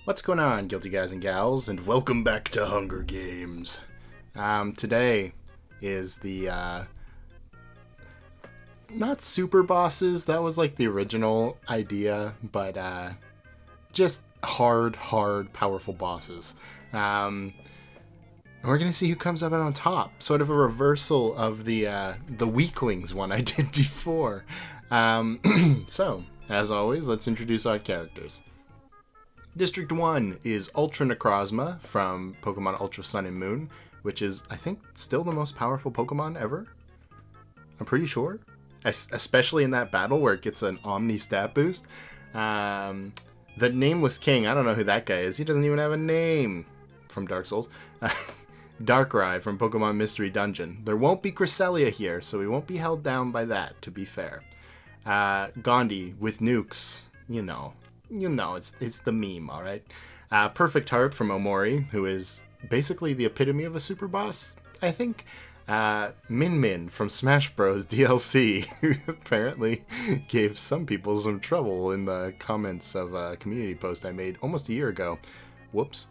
What's going on, guilty guys and gals, and welcome back to Hunger Games. Today is the, not Superbosses, that was like the original idea, but, just hard, powerful bosses. And we're gonna see who comes up on top. Sort of a reversal of the Weaklings one I did before. So, as always, let's introduce our characters. District 1 is Ultra Necrozma from Pokemon Ultra Sun and Moon, which is, I think, still the most powerful Pokemon ever. I'm pretty sure. Especially in that battle where it gets an Omni stat boost. The Nameless King, I don't know who that guy is. He doesn't even have a name from Dark Souls. Darkrai from Pokemon Mystery Dungeon. There won't be Cresselia here, so we won't be held down by that, to be fair. Gandhi with nukes, you know, it's the meme, all right? Perfect Heart from Omori, who is basically the epitome of a super boss, I think. Min Min from Smash Bros. DLC, who apparently gave some people some trouble in the comments of a community post I made almost a year ago. Whoops.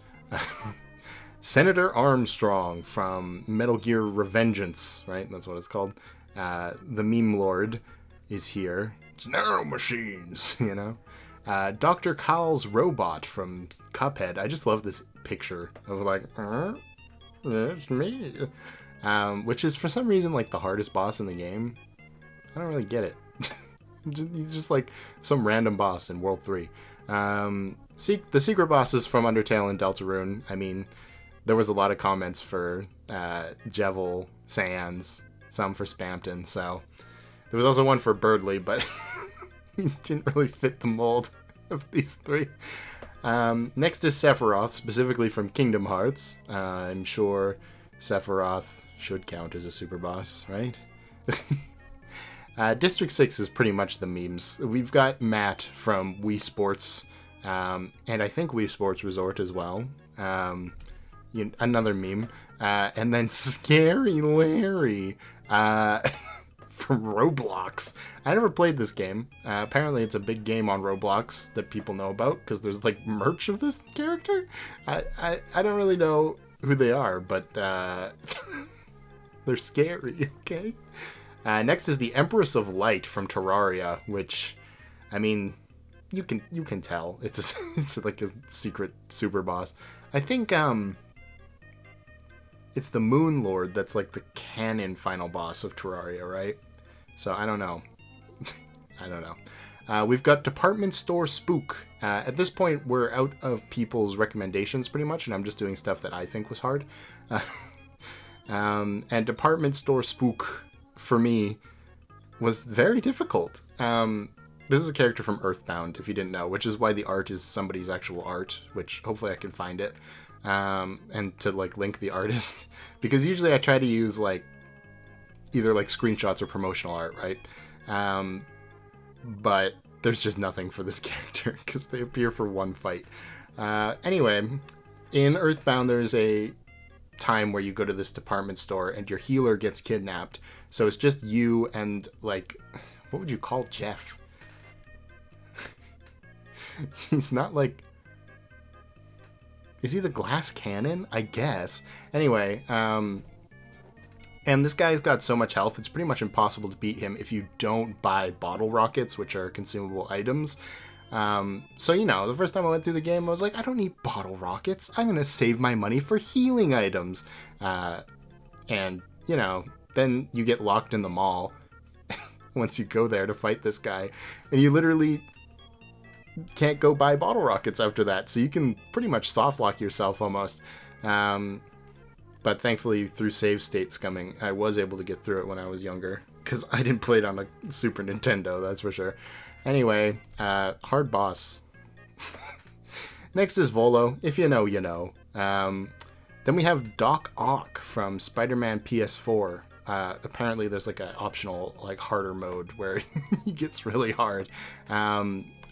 Senator Armstrong from Metal Gear Revengeance, right? That's what it's called. The Meme Lord is here. It's Nano Machines, you know? Dr. Kyle's robot from Cuphead. I just love this picture of like, it's me. Which is for some reason like the hardest boss in the game. I don't really get it. He's just like some random boss in World 3. The secret bosses from Undertale and Deltarune. I mean, there was a lot of comments for Jevil, Sans, some for Spamton, so there was also one for Birdly, but he didn't really fit the mold of these three. Next is Sephiroth, specifically from Kingdom Hearts. I'm sure Sephiroth should count as a super boss, right? District 6 is pretty much the memes. We've got Matt from Wii Sports, and I think Wii Sports Resort as well. Another meme. And then Scary Larry from Roblox. I never played this game. Apparently it's a big game on Roblox that people know about because there's like merch of this character. I don't really know who they are, but they're scary, okay? Next is the Empress of Light from Terraria, which, I mean, you can tell. It's like a secret super boss. I think it's the Moon Lord that's like the canon final boss of Terraria, right? So I don't know. I don't know. We've got Department Store Spook. At this point, we're out of people's recommendations pretty much, and I'm just doing stuff that I think was hard. And Department Store Spook, for me, was very difficult. This is a character from Earthbound, if you didn't know, which is why the art is somebody's actual art, which hopefully I can find it. And to like link the artist, because usually I try to use like either like screenshots or promotional art, right? But there's just nothing for this character because they appear for one fight. Anyway, in Earthbound there's a time where you go to this department store and your healer gets kidnapped, so it's just you and like, what would you call Jeff? He's not like, is he the glass cannon? I guess. Anyway, and this guy's got so much health, it's pretty much impossible to beat him if you don't buy bottle rockets, which are consumable items. So, you know, the first time I went through the game, I was like, I don't need bottle rockets. I'm going to save my money for healing items. And, you know, then you get locked in the mall once you go there to fight this guy. And you literally can't go buy bottle rockets after that, so you can pretty much soft lock yourself almost. But thankfully through save state scumming I was able to get through it when I was younger, because I didn't play it on a Super Nintendo, that's for sure. Anyway, hard boss. Next is Volo. If you know, you know. Then we have Doc Ock from Spider-Man PS4. Apparently there's like an optional like harder mode where he gets really hard.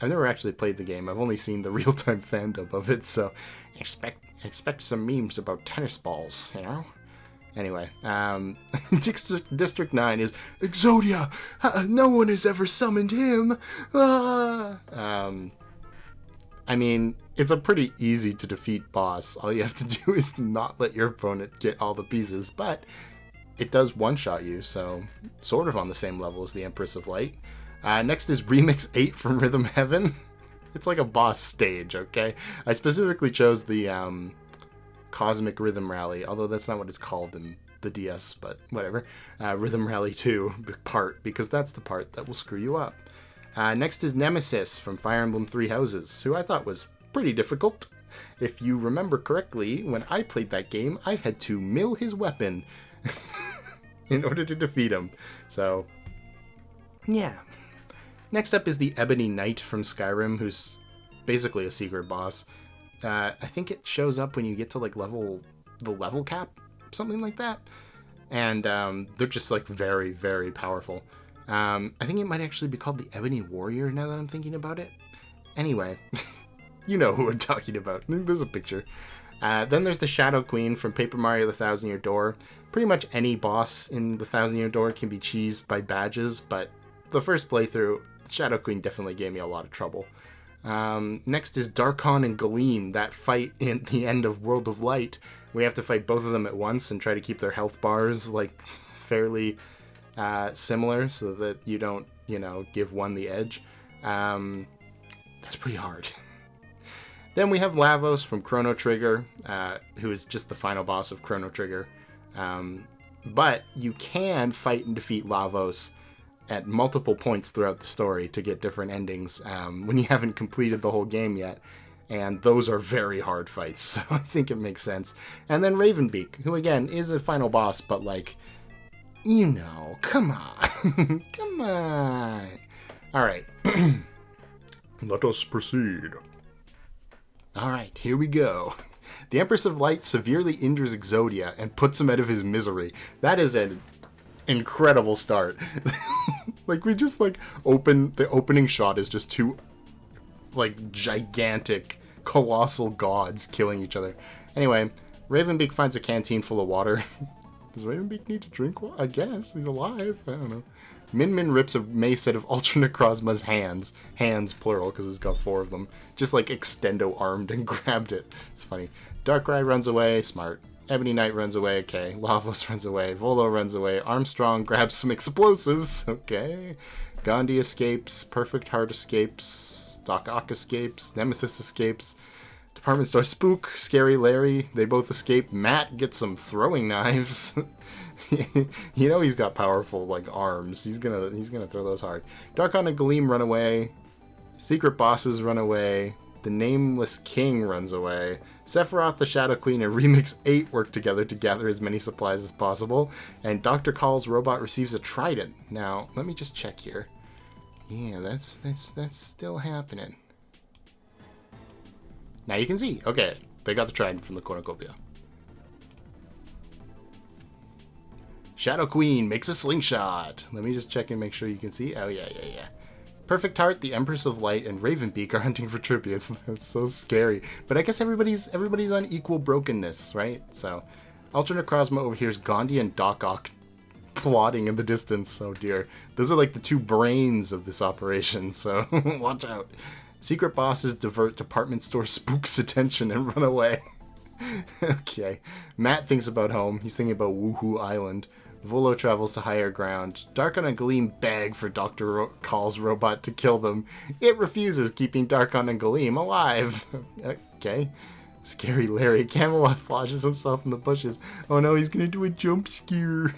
I've never actually played the game. I've only seen the real-time fandom of it, so expect some memes about tennis balls, you know? Anyway, District 9 is Exodia! No one has ever summoned him! I mean, it's a pretty easy to defeat boss. All you have to do is not let your opponent get all the pieces, but it does one-shot you, so sort of on the same level as the Empress of Light. Next is Remix 8 from Rhythm Heaven. It's like a boss stage, okay? I specifically chose the Cosmic Rhythm Rally, although that's not what it's called in the DS, but whatever. Rhythm Rally 2 part, because that's the part that will screw you up. Next is Nemesis from Fire Emblem Three Houses, who I thought was pretty difficult. If you remember correctly, when I played that game, I had to mill his weapon in order to defeat him. So, yeah. Next up is the Ebony Knight from Skyrim, who's basically a secret boss. I think it shows up when you get to like the level cap, something like that. And they're just like very, very powerful. I think it might actually be called the Ebony Warrior now that I'm thinking about it. Anyway, you know who I'm talking about. There's a picture. Then there's the Shadow Queen from Paper Mario The Thousand Year Door. Pretty much any boss in The Thousand Year Door can be cheesed by badges, but the first playthrough, Shadow Queen definitely gave me a lot of trouble. Next is Darkon and Galeem, that fight in the end of World of Light. We have to fight both of them at once and try to keep their health bars like fairly similar so that you don't, give one the edge. That's pretty hard. Then we have Lavos from Chrono Trigger, who is just the final boss of Chrono Trigger. But you can fight and defeat Lavos at multiple points throughout the story to get different endings when you haven't completed the whole game yet. And those are very hard fights, so I think it makes sense. And then Ravenbeak, who again is a final boss, but like, come on. Come on. All right. Let us proceed. All right, here we go. The Empress of Light severely injures Exodia and puts him out of his misery. That is an incredible start. Like, we just, the opening shot is just two, gigantic, colossal gods killing each other. Anyway, Ravenbeak finds a canteen full of water. Does Ravenbeak need to drink water? I guess. He's alive. I don't know. Min Min rips a mace out of Ultra Necrozma's hands. Hands, plural, because it's got 4 of them. Just, extendo-armed and grabbed it. It's funny. Darkrai runs away. Smart. Ebony Knight runs away. Okay. Lavos runs away. Volo runs away. Armstrong grabs some explosives. Okay. Gandhi escapes. Perfect Heart escapes. Doc Ock escapes. Nemesis escapes. Department Store Spook. Scary Larry. They both escape. Matt gets some throwing knives. He's got powerful arms. He's gonna throw those hard. Darkon and Galeem run away. Secret bosses run away. The Nameless King runs away. Sephiroth, the Shadow Queen, and Remix 8 work together to gather as many supplies as possible. And Dr. Call's robot receives a trident. Now, let me just check here. Yeah, that's still happening. Now you can see. Okay, they got the trident from the cornucopia. Shadow Queen makes a slingshot. Let me just check and make sure you can see. Oh, yeah. Perfect Heart, the Empress of Light, and Ravenbeak are hunting for tributes. That's so scary. But I guess everybody's on equal brokenness, right? So, Ultra Necrozma overhears Gandhi and Doc Ock plotting in the distance. Oh, dear. Those are the 2 brains of this operation, so watch out. Secret bosses divert Department Store Spook's attention and run away. Okay. Matt thinks about home. He's thinking about Woohoo Island. Volo travels to higher ground. Darkon and Galeem beg for Dr. Call's robot to kill them. It refuses, keeping Darkon and Galeem alive. Okay. Scary Larry camouflages himself in the bushes. Oh no, he's gonna do a jump scare.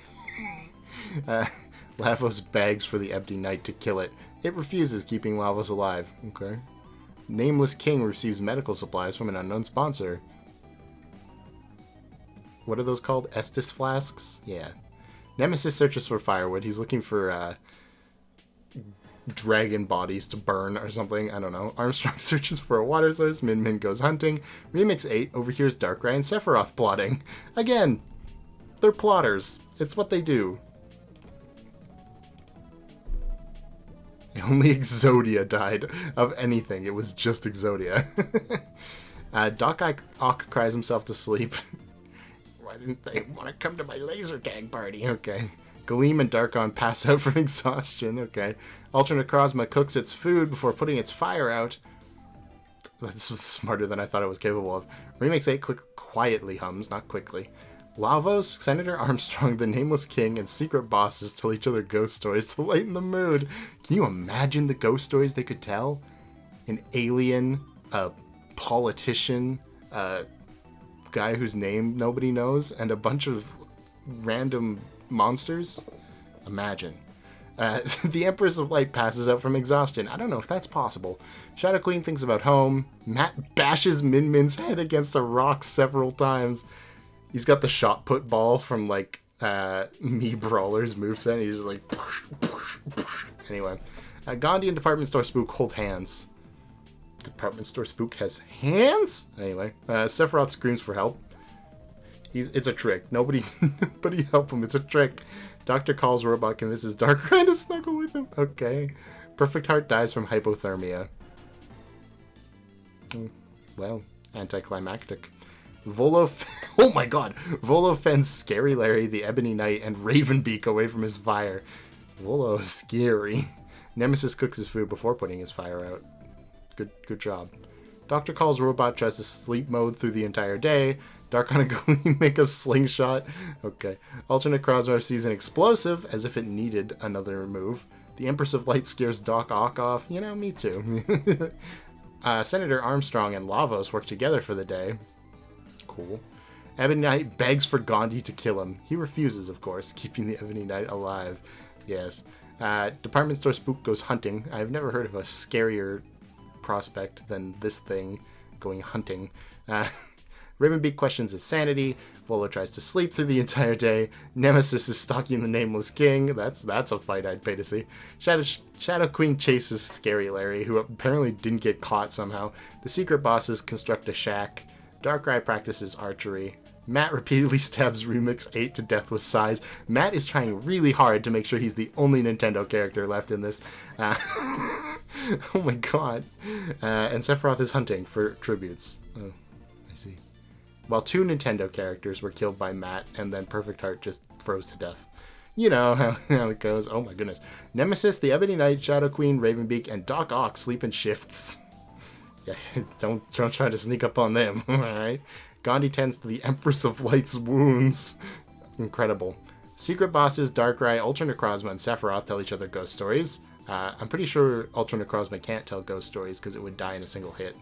Lavos begs for the Ebony Knight to kill it. It refuses, keeping Lavos alive. Okay. Nameless King receives medical supplies from an unknown sponsor. What are those called? Estus flasks? Yeah. Nemesis searches for firewood. He's looking for dragon bodies to burn or something. I don't know. Armstrong searches for a water source. Min Min goes hunting. Remix 8 overhears Darkrai and Sephiroth plotting. Again, they're plotters. It's what they do. Only Exodia died of anything. It was just Exodia. Doc Ock cries himself to sleep. Why didn't they want to come to my laser tag party? Okay. Galeem and Darkon pass out from exhaustion. Okay. Ultra Necrozma cooks its food before putting its fire out. That's smarter than I thought it was capable of. Remix 8 quietly hums, not quickly. Lavos, Senator Armstrong, the Nameless King, and Secret Bosses tell each other ghost stories to lighten the mood. Can you imagine the ghost stories they could tell? An alien, a politician, a guy whose name nobody knows, and a bunch of random monsters? Imagine. The Empress of Light passes out from exhaustion. I don't know if that's possible. Shadow Queen thinks about home. Matt bashes Min Min's head against a rock several times. He's got the shot put ball from, like, Me Brawler's moveset. He's just like... Poosh, poosh, poosh. Anyway. Gandhi and Department Store Spook hold hands. Department Store Spook has hands? Anyway. Sephiroth screams for help. It's a trick. Nobody help him. It's a trick. Dr. Call's robot convinces Darkrai to snuggle with him. Okay. Perfect Heart dies from hypothermia. Well, anticlimactic. Oh my god! Volo fends Scary Larry, the Ebony Knight, and Ravenbeak away from his fire. Volo is scary. Nemesis cooks his food before putting his fire out. Good job. Dr. Call's robot tries to sleep mode through the entire day. Dark on a Gleam make a slingshot. Okay. Alternate Crosmo sees an explosive, as if it needed another move. The Empress of Light scares Doc Ock off. You know, me too. Senator Armstrong and Lavos work together for the day. Cool. Ebony Knight begs for Gandhi to kill him. He refuses, of course, keeping the Ebony Knight alive. Yes. Department Store Spook goes hunting. I've never heard of a scarier prospect than this thing going hunting. Ravenbeak questions his sanity. Volo tries to sleep through the entire day. Nemesis is stalking the Nameless King. That's a fight I'd pay to see. Shadow Queen chases Scary Larry, who apparently didn't get caught somehow. The Secret Bosses construct a shack. Darkrai practices archery. Matt repeatedly stabs Remix 8 to death with sighs. Matt is trying really hard to make sure he's the only Nintendo character left in this. Oh my god. And Sephiroth is hunting for tributes. Oh, I see. While 2 Nintendo characters were killed by Matt, and then Perfect Heart just froze to death. You know how it goes. Oh my goodness. Nemesis, the Ebony Knight, Shadow Queen, Ravenbeak, and Doc Ock sleep in shifts. Yeah, don't try to sneak up on them, alright? Gandhi tends to the Empress of Light's wounds. Incredible. Secret Bosses, Darkrai, Ultra Necrozma, and Sephiroth tell each other ghost stories. I'm pretty sure Ultra Necrozma can't tell ghost stories because it would die in a single hit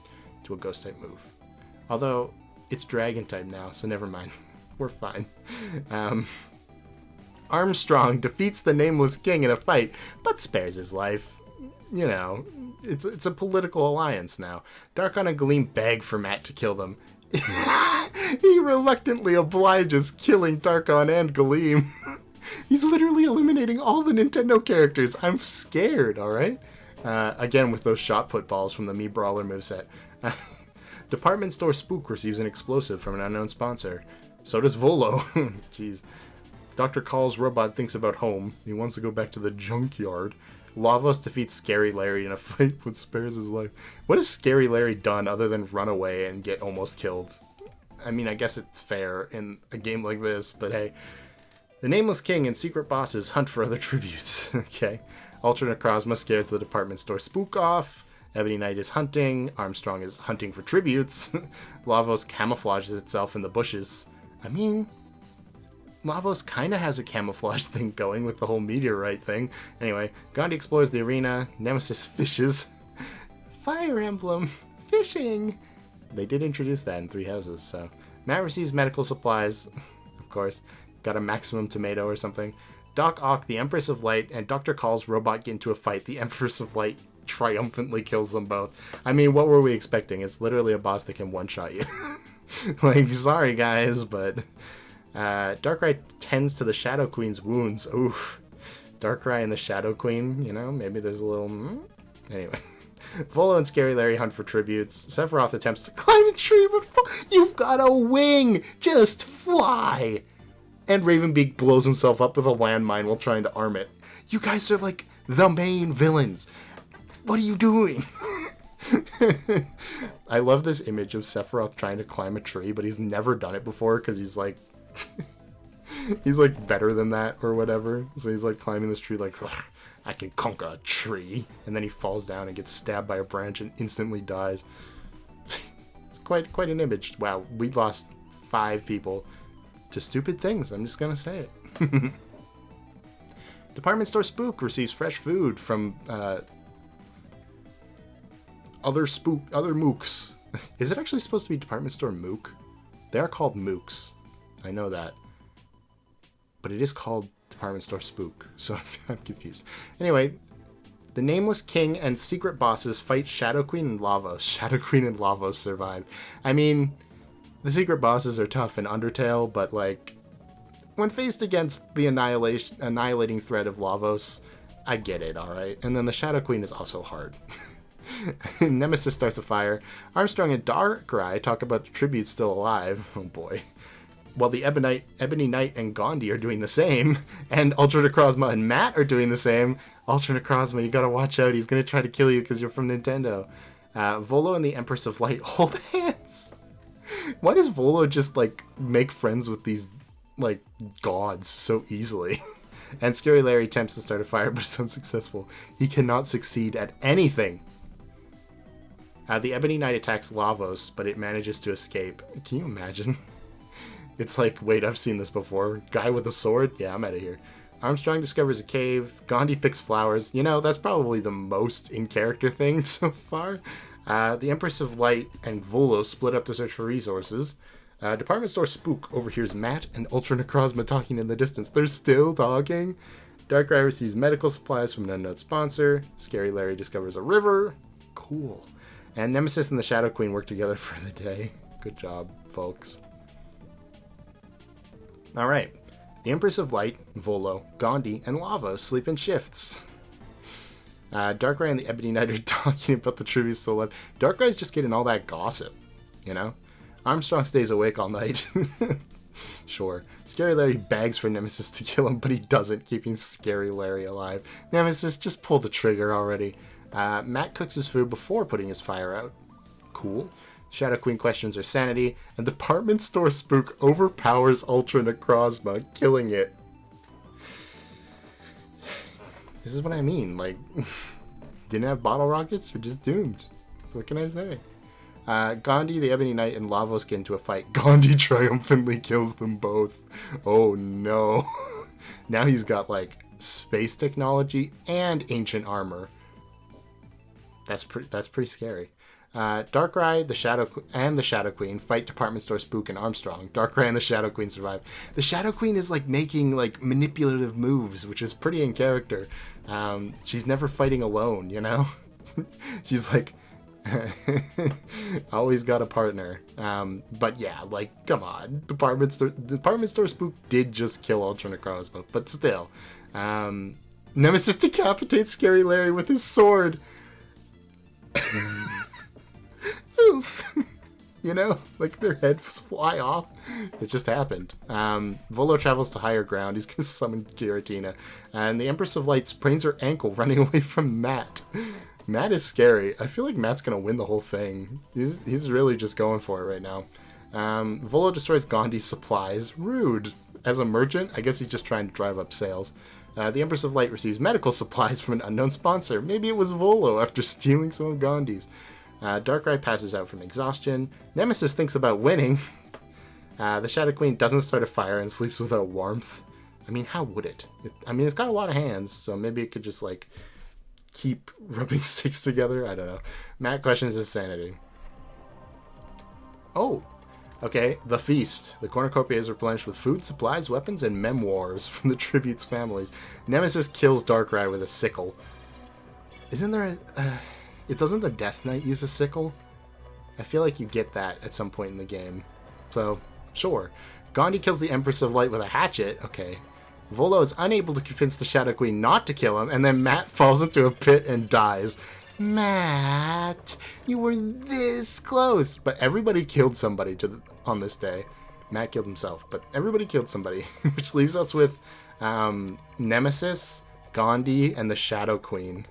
to a ghost type move. Although, it's dragon type now, so never mind. We're fine. Armstrong defeats the Nameless King in a fight, but spares his life. You know, it's a political alliance now. Dark on a Gleam beg for Matt to kill them. He reluctantly obliges, killing Darkon and Gleam. He's literally eliminating all the Nintendo characters. I'm scared, alright? Again, with those shot put balls from the Me Brawler moveset. Department Store Spook receives an explosive from an unknown sponsor. So does Volo. Jeez. Dr. Call's robot thinks about home. He wants to go back to the junkyard. Lavos defeats Scary Larry in a fight but spares his life. What has Scary Larry done other than run away and get almost killed? I mean, I guess it's fair in a game like this, but hey. The Nameless King and Secret Bosses hunt for other tributes. Okay. Ultra Necrozma scares the Department Store Spook off. Ebony Knight is hunting. Armstrong is hunting for tributes. Lavos camouflages itself in the bushes. I mean, Lavos kind of has a camouflage thing going with the whole meteorite thing. Anyway, Gandhi explores the arena. Nemesis fishes. Fire Emblem. Fishing. They did introduce that in 3 Houses, so. Matt receives medical supplies. Of course. Got a maximum tomato or something. Doc Ock, the Empress of Light, and Dr. Call's robot get into a fight. The Empress of Light triumphantly kills them both. I mean, what were we expecting? It's literally a boss that can one-shot you. Like, sorry guys, but Darkrai tends to the Shadow Queen's wounds. Oof. Darkrai and the Shadow Queen, you know, maybe there's a little... Anyway. Volo and Scary Larry hunt for tributes. Sephiroth attempts to climb a tree, but you've got a wing! Just fly! And Ravenbeak blows himself up with a landmine while trying to arm it. You guys are like the main villains. What are you doing? I love this image of Sephiroth trying to climb a tree, but he's never done it before because he's like... he's like better than that or whatever. So he's like climbing this tree like, I can conquer a tree. And then he falls down and gets stabbed by a branch and instantly dies. quite an image. Wow, we lost 5 people to stupid things. I'm just gonna say it. Department store spook receives fresh food from other mooks. Is it actually supposed to be department store mook? They are called mooks. I know that. But it is called department store spook, so I'm confused. Anyway, the Nameless King and secret bosses fight Shadow Queen and Lavos. Shadow Queen and Lavos survive. I mean, the secret bosses are tough in Undertale, but like, when faced against the annihilating threat of Lavos, I get it, alright? And then the Shadow Queen is also hard. Nemesis starts a fire. Armstrong and Darkrai talk about the tributes still alive. Oh boy. While the Ebony Knight and Gandhi are doing the same, and Ultra Necrozma and Matt are doing the same. Ultra Necrozma, you gotta watch out. He's gonna try to kill you because you're from Nintendo. Volo and the Empress of Light hold hands. Why does Volo just, like, make friends with these, like, gods so easily? And Scary Larry attempts to start a fire, but is unsuccessful. He cannot succeed at anything. The Ebony Knight attacks Lavos, but it manages to escape. Can you imagine? It's like, wait, I've seen this before. Guy with a sword? Yeah, I'm out of here. Armstrong discovers a cave. Gandhi picks flowers. You know, that's probably the most in-character thing so far. The Empress of Light and Volo split up to search for resources. Department store spook overhears Matt and Ultra Necrozma talking in the distance. They're still talking. Darkrai receives medical supplies from an unknown sponsor. Scary Larry discovers a river. Cool. And Nemesis and the Shadow Queen work together for the day. Good job, folks. Alright. The Empress of Light, Volo, Gandhi, and Lava sleep in shifts. Darkrai and the Ebony Knight are talking about the tributes still alive. Darkrai's just getting all that gossip, you know? Armstrong stays awake all night. Sure. Scary Larry begs for Nemesis to kill him, but he doesn't, keeping Scary Larry alive. Nemesis, just pull the trigger already. Matt cooks his food before putting his fire out. Cool. Shadow Queen questions her sanity, and department store spook overpowers Ultra Necrozma, killing it. This is what I mean, like, didn't have bottle rockets, or just doomed. What can I say? Gandhi, the Ebony Knight, and Lavos get into a fight. Gandhi triumphantly kills them both. Oh no. Now he's got, like, space technology and ancient armor. That's pretty scary. Darkrai, the Shadow Queen fight Department Store Spook and Armstrong. Darkrai and the Shadow Queen survive. The Shadow Queen is like making like manipulative moves, which is pretty in character. She's never fighting alone, you know? She's like always got a partner. But yeah, like come on. Department Store Spook did just kill Ultra Necrozma, but still. Nemesis decapitates Scary Larry with his sword. Oof. You know, like their heads fly off. It just happened. Volo travels to higher ground. He's gonna summon Giratina. And the Empress of Light sprains her ankle running away from Matt. Matt is scary. I feel like Matt's gonna win the whole thing. He's really just going for it right now. Volo destroys Gandhi's supplies. Rude. As a merchant, I guess he's just trying to drive up sales. The Empress of Light receives medical supplies from an unknown sponsor. Maybe it was Volo after stealing some of Gandhi's. Darkrai passes out from exhaustion. Nemesis thinks about winning. The Shadow Queen doesn't start a fire and sleeps without warmth. I mean, how would it? It's got a lot of hands, so maybe it could just, like, keep rubbing sticks together. I don't know. Matt questions his sanity. Oh, okay. The feast. The cornucopia is replenished with food, supplies, weapons, and memoirs from the tribute's families. Nemesis kills Darkrai with a sickle. Isn't there a... doesn't the Death Knight use a sickle? I feel like you get that at some point in the game. So, sure. Gandhi kills the Empress of Light with a hatchet. Okay. Volo is unable to convince the Shadow Queen not to kill him, and then Matt falls into a pit and dies. Matt, you were this close. But everybody killed somebody on this day. Matt killed himself, but everybody killed somebody. Which leaves us with Nemesis, Gandhi, and the Shadow Queen.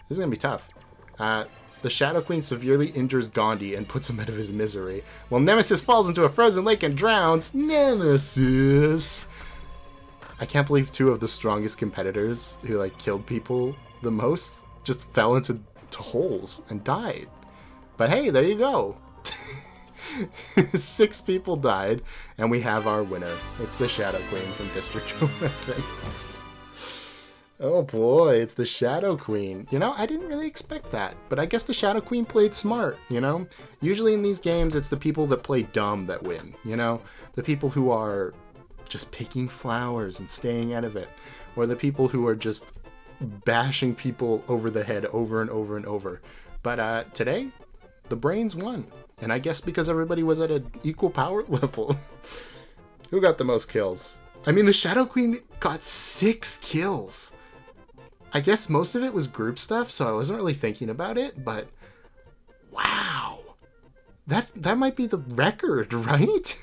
This is going to be tough. The Shadow Queen severely injures Gandhi and puts him out of his misery, while Nemesis falls into a frozen lake and drowns. Nemesis! I can't believe 2 of the strongest competitors who, like, killed people the most just fell into holes and died. But hey, there you go. 6 people died, and we have our winner. It's the Shadow Queen from District 11. Oh boy, it's the Shadow Queen. You know, I didn't really expect that, but I guess the Shadow Queen played smart, you know? Usually in these games, it's the people that play dumb that win, you know? The people who are just picking flowers and staying out of it, or the people who are just bashing people over the head over and over and over. But today, the brains won. And I guess because everybody was at an equal power level. Who got the most kills? I mean, the Shadow Queen got 6 kills. I guess most of it was group stuff, so I wasn't really thinking about it, but wow. That might be the record, right?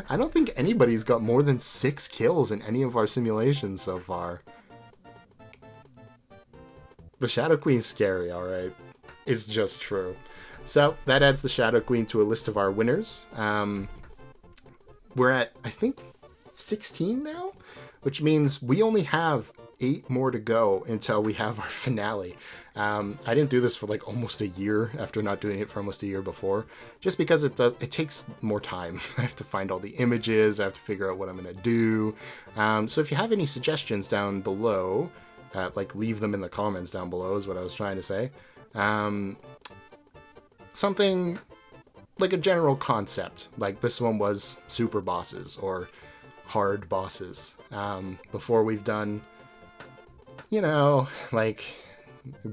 I don't think anybody's got more than 6 kills in any of our simulations so far. The Shadow Queen's scary, alright. It's just true. So, that adds the Shadow Queen to a list of our winners. We're at, I think, 16 now? Which means we only have 8 more to go until we have our finale. I didn't do this for like almost a year after not doing it for almost a year before, just because it takes more time. I have to find all the images, I have to figure out what I'm going to do. So if you have any suggestions down below, like leave them in the comments down below is what I was trying to say. Something like a general concept, like this one was Superbosses or hard bosses. Before we've done, you know, like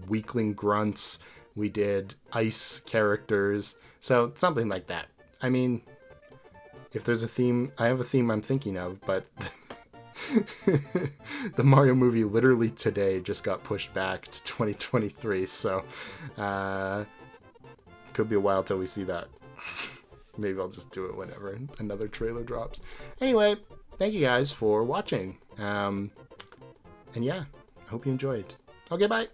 weakling grunts, we did ice characters, so something like that. I mean, if there's a theme, I have a theme I'm thinking of, but the Mario movie literally today just got pushed back to 2023, so could be a while till we see that. Maybe I'll just do it whenever another trailer drops. Anyway, thank you guys for watching. And yeah, I hope you enjoyed. Okay, bye.